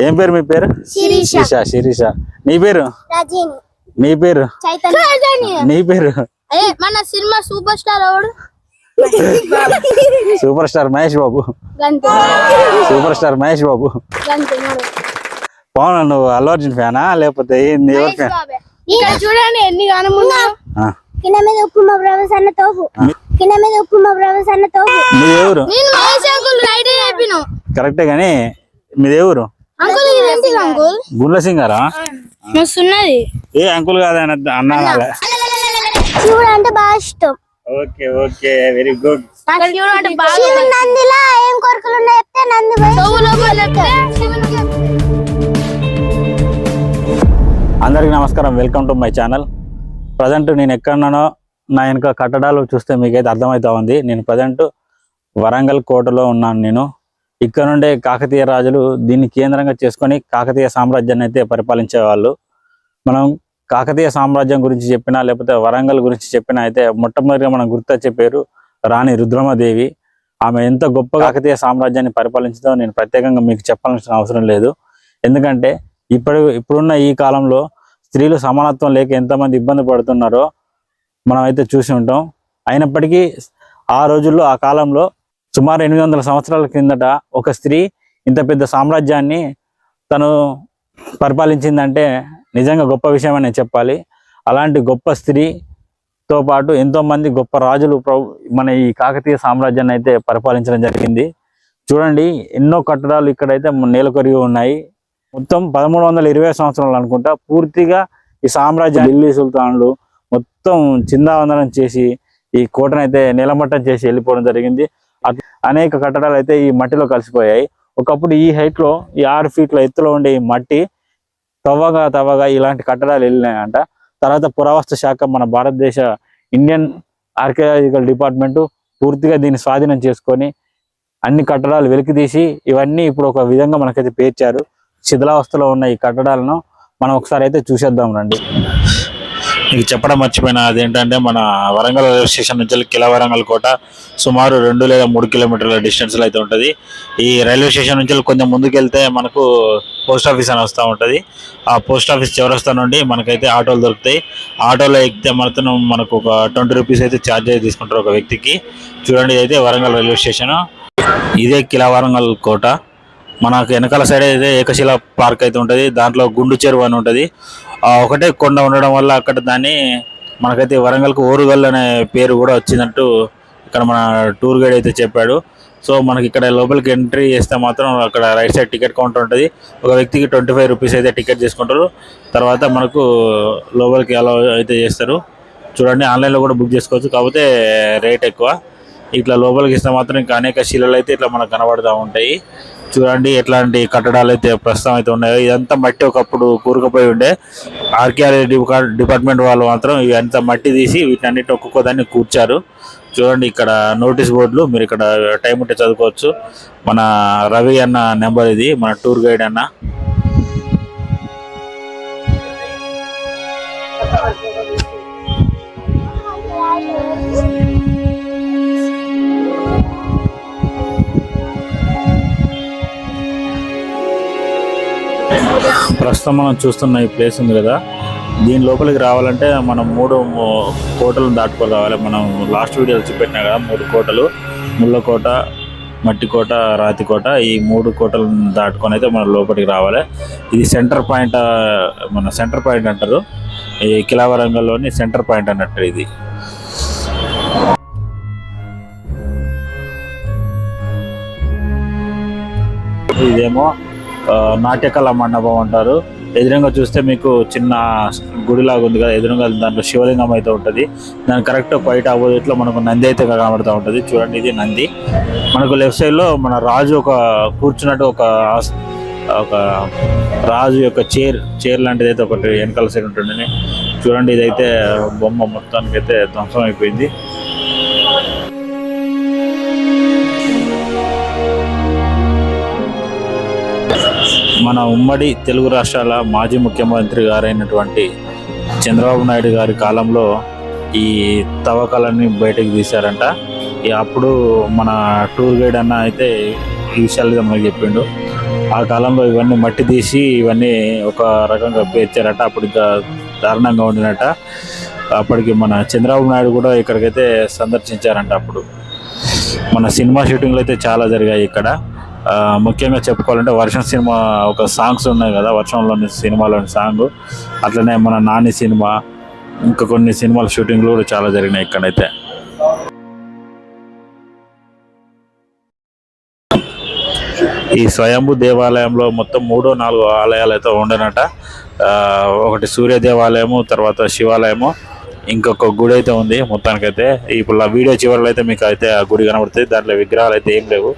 ఏం పేరు మీ పేరు? శిరీష. శిరీష. నీ పేరు? నీ పేరు? నీ పేరు? మన సినిమా సూపర్ స్టార్ ఎవడు? Super star Mahesh Babu. Super star Mahesh Babu. Pawan నువ్వు అల్లు అర్జున్ ఫ్యానా లేకపోతే ఎవరి ఫ్యాన్? చూడండి ఎన్ని మీది ఎవరు? కరెక్టే గాని మీది ఎవరు? గుండ్ల సింగారా? ఏ అంకుల్ కాదని అన్నా శివుడు అంటే బాగా ఇష్టం. Okay okay very good. నందిలా ఏం కోరికలు ఉన్నాయి చెప్తే నంది అందరికి నమస్కారం, welcome to my channel. Present నేను ఎక్కడున్నానో నా వెనక కట్టడాలు చూస్తే మీకైతే అర్థమవుతా ఉంది. నేను ప్రజెంట్ వరంగల్ కోటలో ఉన్నాను. నేను ఇక్కడ నుండే కాకతీయ రాజులు దీన్ని కేంద్రంగా చేసుకొని కాకతీయ సామ్రాజ్యాన్ని అయితే పరిపాలించేవాళ్ళు. మనం కాకతీయ సామ్రాజ్యం గురించి చెప్పినా లేకపోతే వరంగల్ గురించి చెప్పినా అయితే మొట్టమొదటిగా మనం గుర్తొచ్చే పేరు రాణి రుద్రమదేవి. ఆమె ఎంత గొప్ప కాకతీయ సామ్రాజ్యాన్ని పరిపాలించిందో నేను ప్రత్యేకంగా మీకు చెప్పాల్సిన అవసరం లేదు. ఎందుకంటే ఇప్పుడున్న ఈ కాలంలో స్త్రీలు సమానత్వం లేక ఎంతమంది ఇబ్బంది పడుతున్నారో మనం అయితే చూసి ఉంటాం. అయినప్పటికీ ఆ రోజుల్లో ఆ కాలంలో సుమారు 800 సంవత్సరాల కిందట ఒక స్త్రీ ఇంత పెద్ద సామ్రాజ్యాన్ని తను పరిపాలించిందంటే నిజంగా గొప్ప విషయం అని చెప్పాలి. అలాంటి గొప్ప స్త్రీతో పాటు ఎంతోమంది గొప్ప రాజులు మన ఈ కాకతీయ సామ్రాజ్యాన్ని అయితే పరిపాలించడం జరిగింది. చూడండి ఎన్నో కట్టడాలు ఇక్కడైతే నెలకొరిగి ఉన్నాయి. మొత్తం 1320 సంవత్సరాలు అనుకుంటా పూర్తిగా ఈ సామ్రాజ్యం ఢిల్లీ సుల్తాన్లు మొత్తం చిందావందనం చేసి ఈ కోటను అయితే నిలమట్టం చేసి వెళ్ళిపోవడం జరిగింది. అనేక కట్టడాలు అయితే ఈ మట్టిలో కలిసిపోయాయి. ఒకప్పుడు ఈ హైట్ లో ఈ 6 ఫీట్ల ఎత్తులో ఉండే ఈ మట్టి తవ్వగా ఇలాంటి కట్టడాలు వెళ్ళినాయంట. తర్వాత పురావస్తు శాఖ మన భారతదేశ ఇండియన్ ఆర్కియాలజికల్ డిపార్ట్మెంట్ పూర్తిగా దీన్ని స్వాధీనం చేసుకొని అన్ని కట్టడాలు వెలికితీసి ఇవన్నీ ఇప్పుడు ఒక విధంగా మనకైతే పేర్చారు. శిథిలావస్థలో ఉన్న ఈ కట్టడాలను మనం ఒకసారి అయితే చూసేద్దాం రండి. మీకు చెప్పడం మర్చిపోయినా అదేంటంటే మన వరంగల్ రైల్వే స్టేషన్ నుంచి కిలా వరంగల్ కోట సుమారు 2 లేదా 3 కిలోమీటర్ల డిస్టెన్స్లో అయితే ఉంటుంది. ఈ రైల్వే స్టేషన్ నుంచి కొంచెం ముందుకు వెళ్తే మనకు పోస్ట్ ఆఫీస్ అని వస్తూ ఉంటుంది. ఆ పోస్ట్ ఆఫీస్ చివరస్తా నుండి మనకైతే ఆటోలు దొరుకుతాయి. ఆటోలో ఎక్కితే మనకు ఒక 20 రూపీస్ అయితే ఛార్జ్ అయితే తీసుకుంటారు ఒక వ్యక్తికి. చూడండి అయితే వరంగల్ రైల్వే స్టేషన్, ఇదే కిలా వరంగల్ కోట. మనకు వెనకాల సైడ్ అయితే ఏకశిల పార్క్ అయితే ఉంటుంది. దాంట్లో గుండు చెరువు అని ఉంటుంది. ఒకటే కొండ ఉండడం వల్ల అక్కడ దాన్ని మనకైతే వరంగల్కు ఓరుగల్ అనే పేరు కూడా వచ్చినట్టు ఇక్కడ మన టూర్ గైడ్ అయితే చెప్పాడు. సో మనకి ఇక్కడ లోపలికి ఎంట్రీ చేస్తే మాత్రం అక్కడ రైట్ సైడ్ టికెట్ కౌంటర్ ఉంటుంది. ఒక వ్యక్తికి 25 రూపీస్ అయితే టికెట్ తీసుకుంటారు. తర్వాత మనకు లోపలికి అలా అయితే చేస్తారు. చూడండి ఆన్లైన్లో కూడా బుక్ చేసుకోవచ్చు, కాకపోతే రేట్ ఎక్కువ. ఇట్లా లోపలికి ఇస్తే మాత్రం ఇంకా అనేక శిలలు అయితే ఇట్లా మనకు కనబడుతూ ఉంటాయి. చూడండి ఎట్లాంటి కట్టడాలు అయితే ప్రస్తుతం అయితే ఉన్నాయో. ఇదంతా మట్టి ఒకప్పుడు కూరుకుపోయి ఉండే. ఆర్కియాలజీ డిపార్ట్మెంట్ వాళ్ళు మాత్రం ఇవంతా మట్టి తీసి వీటన్నిటి ఒక్కొక్క దాన్ని కూర్చారు. చూడండి ఇక్కడ నోటీస్ బోర్డులు, మీరు ఇక్కడ టైం ఉంటే చదువుకోవచ్చు. మన రవి అన్న నెంబర్ ఇది, మన టూర్ గైడ్ అన్న. ప్రస్తుతం మనం చూస్తున్న ఈ ప్లేస్ ఉంది కదా, దీని లోపలికి రావాలంటే మనం 3 కోటలను దాటుకొని రావాలి. మనం లాస్ట్ వీడియోలో చూపెట్టినా కదా 3 కోటలు, ముళ్ళ కోట, మట్టి కోట, రాతి కోట. ఈ 3 కోటలను దాటుకొని అయితే మనం లోపలికి రావాలి. ఇది సెంటర్ పాయింట్, మన సెంటర్ పాయింట్ అంటారు. ఈ కిలా వరంగల్లోని సెంటర్ పాయింట్ అన్నట్టు ఇది. ఇదేమో నాట్యకళ మండపం అంటారు. ఎదురుగా చూస్తే మీకు చిన్న గుడిలాగా ఉంది కదా, ఎదురుగా దాంట్లో శివలింగం అయితే ఉంటుంది. దాని కరెక్ట్ క్వైట్ ఆపోజిట్ లో మనకు నంది అయితే కనబడుతూ ఉంటుంది. చూడండి ఇది నంది. మనకు లెఫ్ట్ సైడ్ లో మన రాజు కూర్చున్నట్టు ఒక రాజు యొక్క చైర్ లాంటిది అయితే ఒకటి వెనకాల సైడ్ ఉంటుంది. చూడండి ఇదైతే బొమ్మ మొత్తానికి అయితే ధ్వంసం అయిపోయింది. మన ఉమ్మడి తెలుగు రాష్ట్రాల మాజీ ముఖ్యమంత్రి గారైనటువంటి చంద్రబాబు నాయుడు గారి కాలంలో ఈ తవ్వకాలన్నీ బయటకు తీశారంట. అప్పుడు మన టూర్ గైడ్ అన్న అయితే ఈ విషయాలు మనకు చెప్పిండు. ఆ కాలంలో ఇవన్నీ మట్టి తీసి ఇవన్నీ ఒక రకంగా పేర్చారట. అప్పుడు ఇంకా దారుణంగా ఉండినట. అప్పటికి మన చంద్రబాబు నాయుడు కూడా ఇక్కడికైతే సందర్శించారంట. అప్పుడు మన సినిమా షూటింగ్లు అయితే చాలా జరిగాయి ఇక్కడ. ముఖ్యంగా చెప్పుకోవాలంటే వర్షం సినిమా ఒక సాంగ్స్ ఉన్నాయి కదా, వర్షంలోని సినిమాలోని సాంగ్, అట్లనే మన నాని సినిమా, ఇంకా కొన్ని సినిమాల షూటింగ్లు కూడా చాలా జరిగినాయి ఇక్కడైతే. ఈ స్వయంభూ దేవాలయంలో మొత్తం 3-4 ఆలయాలు అయితే ఉండనట. ఒకటి సూర్య దేవాలయము, తర్వాత శివాలయము, ఇంకొక గుడి అయితే ఉంది. మొత్తానికైతే ఇప్పుడు ఆ వీడియో చివరిలో అయితే మీకు అయితే ఆ గుడి కనబడుతుంది. దాంట్లో విగ్రహాలు అయితే ఏం లేవు.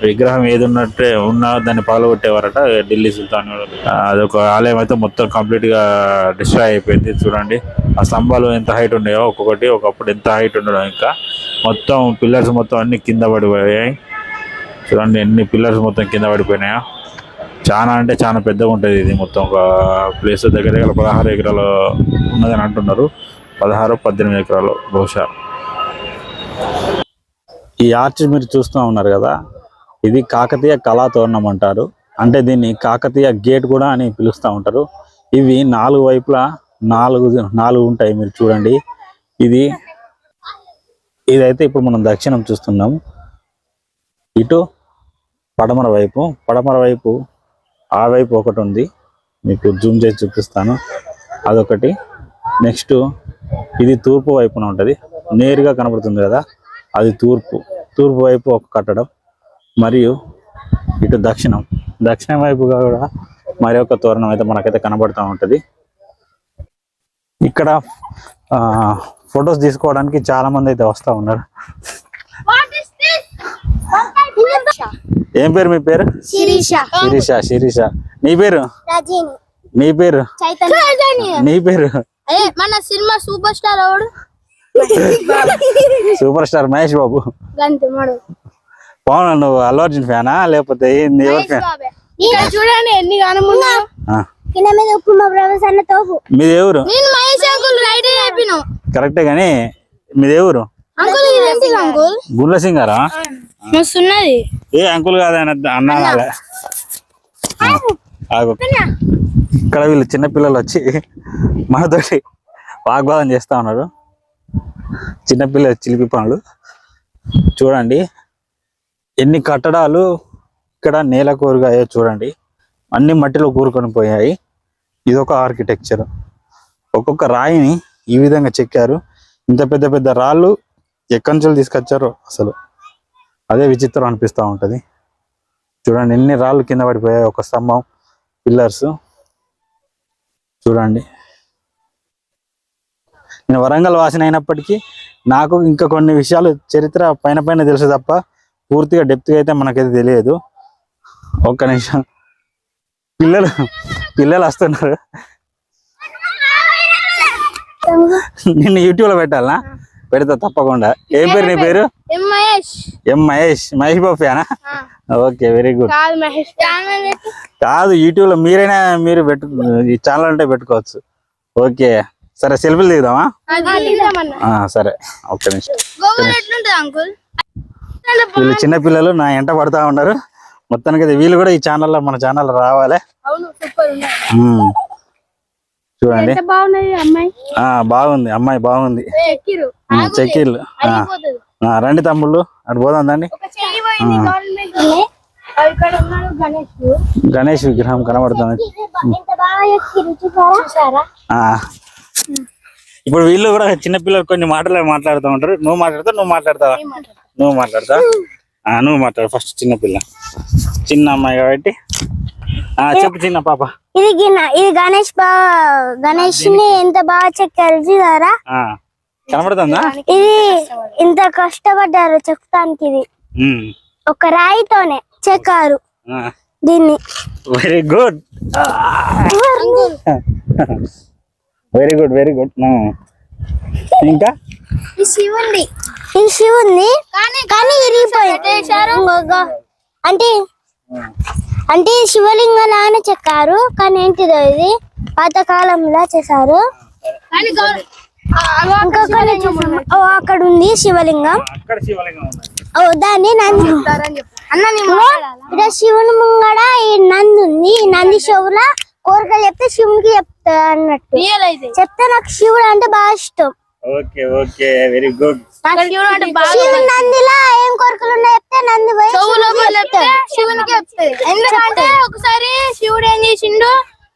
విగ్రహం ఏది ఉన్నట్టే ఉన్నా దాన్ని పగలగొట్టేవారట ఢిల్లీ సుల్తాన్. అదొక ఆలయం అయితే మొత్తం కంప్లీట్ గా డిస్ట్రాయ్ అయిపోయింది. చూడండి ఆ స్తంభాలు ఎంత హైట్ ఉన్నాయో ఒక్కొక్కటి, ఒకప్పుడు ఎంత హైట్ ఉండడం, ఇంకా మొత్తం పిల్లర్స్ మొత్తం అన్ని కింద పడిపోయాయి. చూడండి ఎన్ని పిల్లర్స్ మొత్తం కింద పడిపోయినాయా. చాలా అంటే చాలా పెద్దగా ఉంటుంది ఇది. మొత్తం ఒక ప్లేస్ దగ్గర దగ్గర 16 ఎకరాలు ఉన్నదని అంటున్నారు. 16-18 ఎకరాలు బహుశా. ఈ ఆర్చ్ మీరు చూస్తూ ఉన్నారు కదా, ఇది కాకతీయ కళాతోరణం అంటారు. అంటే దీన్ని కాకతీయ గేట్ కూడా అని పిలుస్తూ ఉంటారు. ఇవి 4 వైపులా 4 ఉంటాయి. మీరు చూడండి ఇదైతే ఇప్పుడు మనం దక్షిణం చూస్తున్నాము. ఇటు పడమర వైపు ఆ వైపు ఒకటి ఉంది. మీకు జూమ్ చేసి చూపిస్తాను. అదొకటి. నెక్స్ట్ ఇది తూర్పు వైపున ఉంటుంది. నేరుగా కనబడుతుంది కదా, అది తూర్పు వైపు ఒక కట్టడం. మరియు ఇటు దక్షిణం వైపుగా కూడా మరి ఒక తోరణం అయితే మనకైతే కనబడుతూ ఉంటుంది. ఇక్కడ ఫొటోస్ తీసుకోవడానికి చాలా మంది అయితే వస్తూ ఉన్నారు. ఏం పేరు మీ పేరు? శిరీష. నీ పేరు? నీ పేరు? నీ పేరు? మన సినిమా సూపర్ స్టార్ ఎవడు? Super star Mahesh Babu. పవన్, నువ్వు అల్లు అర్జున్ ఫ్యానా లేకపోతే ఎవరి ఫ్యాన్? చూడండి ఎన్ని మీది ఎవరు? అంకుల్ కరెక్టే గానీ మీది ఎవరు? గుండ్ల సింగారా? మస్తున్నది. ఏ అంకుల్ కాదని అన్నా. ఇక్కడ వీళ్ళు చిన్నపిల్లలు వచ్చి మనతోటి వాగ్వాదం చేస్తా ఉన్నారు. చిన్నపిల్లలు చిలిపి పనులు. చూడండి ఎన్ని కట్టడాలు ఇక్కడ నేల కోరుగాయో చూడండి. అన్ని మట్టిలో కూరుకొని పోయాయి. ఇదొక ఆర్కిటెక్చర్. ఒక్కొక్క రాయిని ఈ విధంగా చెక్కారు. ఇంత పెద్ద పెద్ద రాళ్ళు ఎక్కడి నుంచి తీసుకొచ్చారో అసలు అదే విచిత్రం అనిపిస్తూ ఉంటుంది. చూడండి ఎన్ని రాళ్ళు కింద పడిపోయాయి. ఒక స్తంభం, పిల్లర్స్. చూడండి నేను వరంగల్ వాసిన అయినప్పటికీ నాకు ఇంకా కొన్ని విషయాలు చరిత్ర పైన తెలుసు తప్ప పూర్తిగా డెప్త్గా అయితే మనకైతే తెలియదు. ఒక్క నిమిషం, పిల్లలు వస్తున్నారు. నిన్ను యూట్యూబ్లో పెట్టాలనా? పెడతా తప్పకుండా. ఏం పేరు నీ పేరు? ఎం మహేష్. మహేష్ బాబు ఫ్యానా? Okay, very good. కాదు, యూట్యూబ్ లో మీరు ఈ ఛానల్ అంటే పెట్టుకోవచ్చు. ఓకే సరే, సెల్ఫీలు దిగుదామా? సరే ఒక్క నిమిషం. వీళ్ళు చిన్న పిల్లలు నా ఎంట పడతా ఉన్నారు. మొత్తానికి అయితే వీళ్ళు కూడా ఈ ఛానల్లో మన ఛానల్ రావాలి. చూడండి బాగుంది అమ్మాయి, బాగుంది. చెక్కిళ్ళు. రండి తమ్ముళ్ళు, అటు పోదాం. దండి. గణేష్ విగ్రహం కనబడుతుంది. ఇప్పుడు వీళ్ళు కూడా చిన్నపిల్లలు కొన్ని మాటలు మాట్లాడుతూ ఉంటారు. నువ్వు మాట్లాడతావా? నువ్వు మాట్లాడు ఫస్ట్. చిన్నపిల్ల, చిన్న అమ్మాయి కాబట్టి చెప్పు. చిన్న పాప, ఇది గణేష్ ని ఎంత బాగా చెక్కారు చూసారా? కనబడుతుందా? ఇది ఇంత కష్టపడ్డారు చెక్కడానికి. ఇది ఒక రాయితోనే చెక్కారు దీన్ని. Very good. ఇంకా ఈ శివుంది కానీ ఇరిగిపోయింది. అంటే శివలింగం లానే చెక్కారు కానీ ఏంటిదో ఇది పాతకాలంలో చేశారు. అక్కడ ఉంది శివలింగం. దాన్ని అన్న నీ ఇక్కడ శివుని ముంగడ ఈ నంది ఉంది. ఈ నంది చెవుల కోరికలు చెప్తే శివునికి చెప్తా అన్నట్టు అయితే చెప్తే నాకు శివుడు అంటే బాగా ఇష్టం. Okay okay very good. నాకు శివుడు అంటే బాగా శివుని నందిలా ఏం కోరికలు ఉన్నాయో చెప్తే నంది పోయి చెవు లోపల చెప్తే శివునికి చెప్తాయి. ఎందుకంటే ఒకసారి శివుడు ఏం చేసిండు,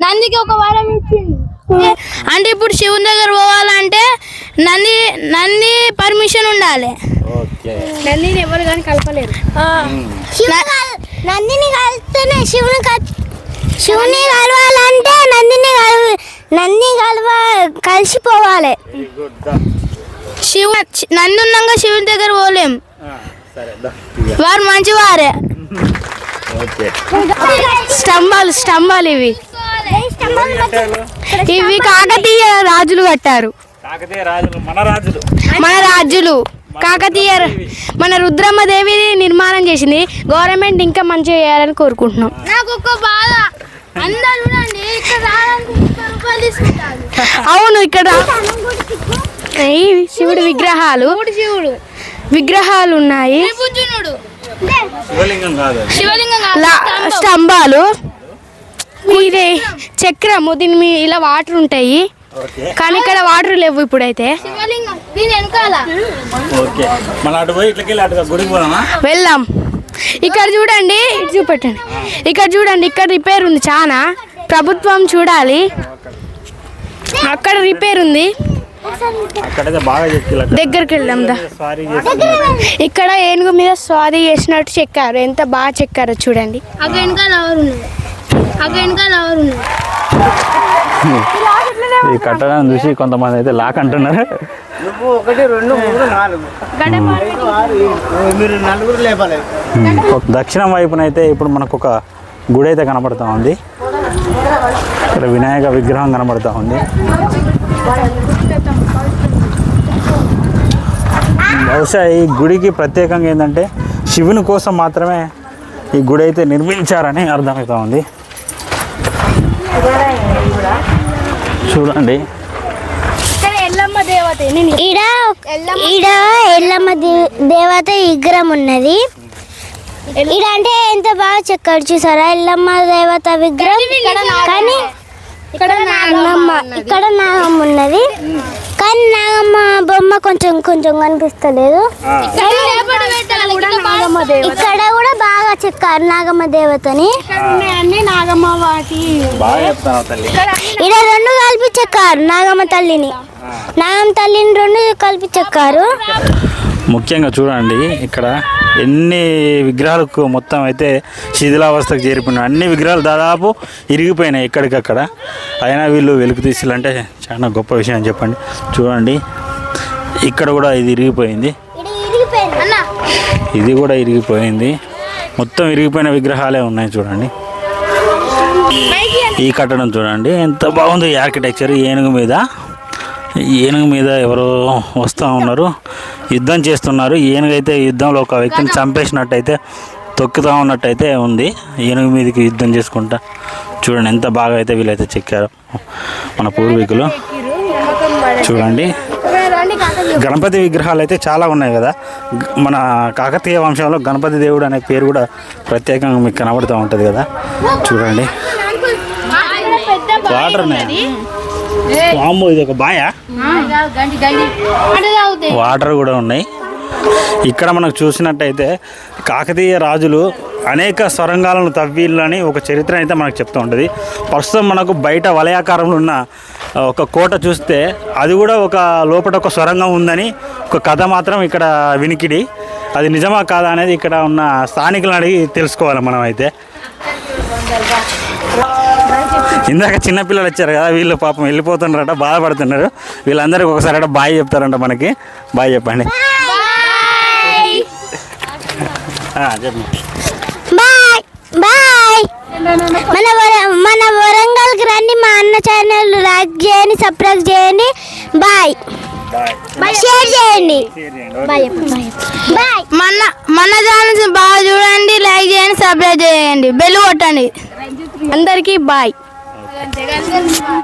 నందికి ఒక వరం ఇచ్చిండు. అంటే ఇప్పుడు శివుని దగ్గర పోవాలంటే నంది పర్మిషన్ ఉండాలి. ఓకే నందిని ఎవరు కానీ కలపలేరు. నందిని కలిస్తేనే శివుని కలవాలంటే నంది కలిసిపోవాలి. Very good. నంది ఉన్నాక శివుని దగ్గర పోలేం. సరే వారు మంచివారే. ఓకే. స్తంభాలు ఇవి కాకతీయ రాజులు కట్టారు. కాకతీయ రాజులు మన రాజులు కాకతీయ మన రుద్రమ్మ దేవి నిర్మాణం చేసింది. గవర్నమెంట్ ఇంకా మంచిగా చేయాలని కోరుకుంటున్నాం. నాకు ఒక బాధ, అందరూ చూడండి ఇక్కడ అవును ఇక్కడ శివుడు విగ్రహాలు ఉన్నాయి. శివలింగం కాదు స్తంభాలు, ఇది చక్రము, దీని మీద ఇలా వాటర్ ఉంటాయి. ఓకే కానీ ఇక్కడ వాటర్ లేవు ఇప్పుడైతే. ఓకే. మన అటు పోయి ఇట్లకెళ్ళి అటు గుడికి పోదామా? వెళ్దాం. ఇక్కడ చూడండి, ఇటు చూపెట్టండి. ఇక్కడ చూడండి, ఇక్కడ రిపేర్ ఉంది చాలా. ప్రభుత్వం చూడాలి. అక్కడ రిపేర్ ఉంది, అక్కడైతే బాగా దగ్గరికి వెళ్దాం దా. సారీ ఇక్కడ ఏనుగు మీద స్వారీ చేసినట్టు చెక్కారు. ఎంత బాగా చెక్కారో చూడండి. ఈ కట్టడాన్ని చూసి కొంతమంది అయితే లాక్ అంటున్నారు. 1 2 3 4 మీరు నలుగురు లేపాలి. దక్షిణం వైపున అయితే ఇప్పుడు మనకు ఒక గుడి అయితే కనబడుతూ ఉంది. ఇక్కడ వినాయక విగ్రహం కనబడుతూ ఉంది. బహుశా ఈ గుడికి ప్రత్యేకంగా ఏంటంటే శివుని కోసం మాత్రమే ఈ గుడి అయితే నిర్మించారని అర్థమవుతా ఉంది. చూడండి, ఈడ ఎల్లమ్మ దేవత విగ్రహం ఉన్నది. ఈడ అంటే ఎంత బాగా చెక్కాడు చూసారా ఎల్లమ్మ దేవత విగ్రహం. కానీ ఇక్కడ నాగమ్మ ఉన్నది. కానీ నాగమ్మ బొమ్మ కొంచెం కనిపిస్తలేదు. ఇక్కడ కూడా బాగా చెక్కారు నాగమ్మ దేవతని. ఈడ 2 కలిపి చెక్కారు నాగమ్మ తల్లిని 2 కలిపి చెక్కారు. ముఖ్యంగా చూడండి, ఇక్కడ ఎన్ని విగ్రహాలకు మొత్తం అయితే శిథిలావస్థకు చేరిపోయినాయి. అన్ని విగ్రహాలు దాదాపు ఇరిగిపోయినాయి ఎక్కడికక్కడ. అయినా వీళ్ళు వెలుగు తీసిలంటే చాలా గొప్ప విషయం అని చెప్పండి. చూడండి, ఇక్కడ కూడా ఇది ఇరిగిపోయింది, ఇది కూడా ఇరిగిపోయింది. మొత్తం ఇరిగిపోయిన విగ్రహాలే ఉన్నాయి. చూడండి, ఈ కట్టడం చూడండి ఎంత బాగుంది. ఈ ఆర్కిటెక్చర్ ఏనుగు మీద ఎవరో వస్తూ ఉన్నారు, యుద్ధం చేస్తున్నారు. ఏనుగైతే యుద్ధంలో ఒక వ్యక్తిని చంపేసినట్టయితే తొక్కుతూ ఉన్నట్టయితే ఉంది. ఏనుగు మీదకి యుద్ధం చేసుకుంటా చూడండి ఎంత బాగా అయితే వీళ్ళైతే చెక్కారు మన పూర్వీకులు. చూడండి, గణపతి విగ్రహాలు అయితే చాలా ఉన్నాయి కదా. మన కాకతీయ వంశంలో గణపతి దేవుడు అనే పేరు కూడా ప్రత్యేకంగా మీకు కనబడుతూ ఉంటుంది కదా. చూడండి, వాటర్ ఉన్నాయి. వామ్మో, ఇది ఒక బాయా, వాటర్ కూడా ఉన్నాయి. ఇక్కడ మనకు చూసినట్టయితే కాకతీయ రాజులు అనేక సొరంగాలను తవ్విళ్ళని ఒక చరిత్ర అయితే మనకు చెప్తూ ఉంటుంది. ప్రస్తుతం మనకు బయట వలయాకారంలో ఉన్న ఒక కోట చూస్తే అది కూడా ఒక లోపల ఒక సొరంగం ఉందని ఒక కథ మాత్రం ఇక్కడ వినికిడి. అది నిజమా కాదా అనేది ఇక్కడ ఉన్న స్థానికులను అడిగి తెలుసుకోవాలి మనం అయితే. ఇందాక చిన్నపిల్లలు వచ్చారు కదా, వీళ్ళు పాపం వెళ్ళిపోతున్నారట, బాధపడుతున్నారు. వీళ్ళందరికీ ఒకసారి బాయ్ చెప్తారంట. మనకి బాయ్ చెప్పండి. Bye bye. మన వరంగల్కి రండి. మా అన్న ఛానల్ లైక్ చేయండి, సబ్స్క్రైబ్ చేయండి. బాయ్, షేర్ చేయండి. బాయ్. మన ఛానల్ బాగా చూడండి, లైక్ చేయండి, సబ్స్క్రైబ్ చేయండి, బెల్ కొట్టండి. అందరికీ బాయ్.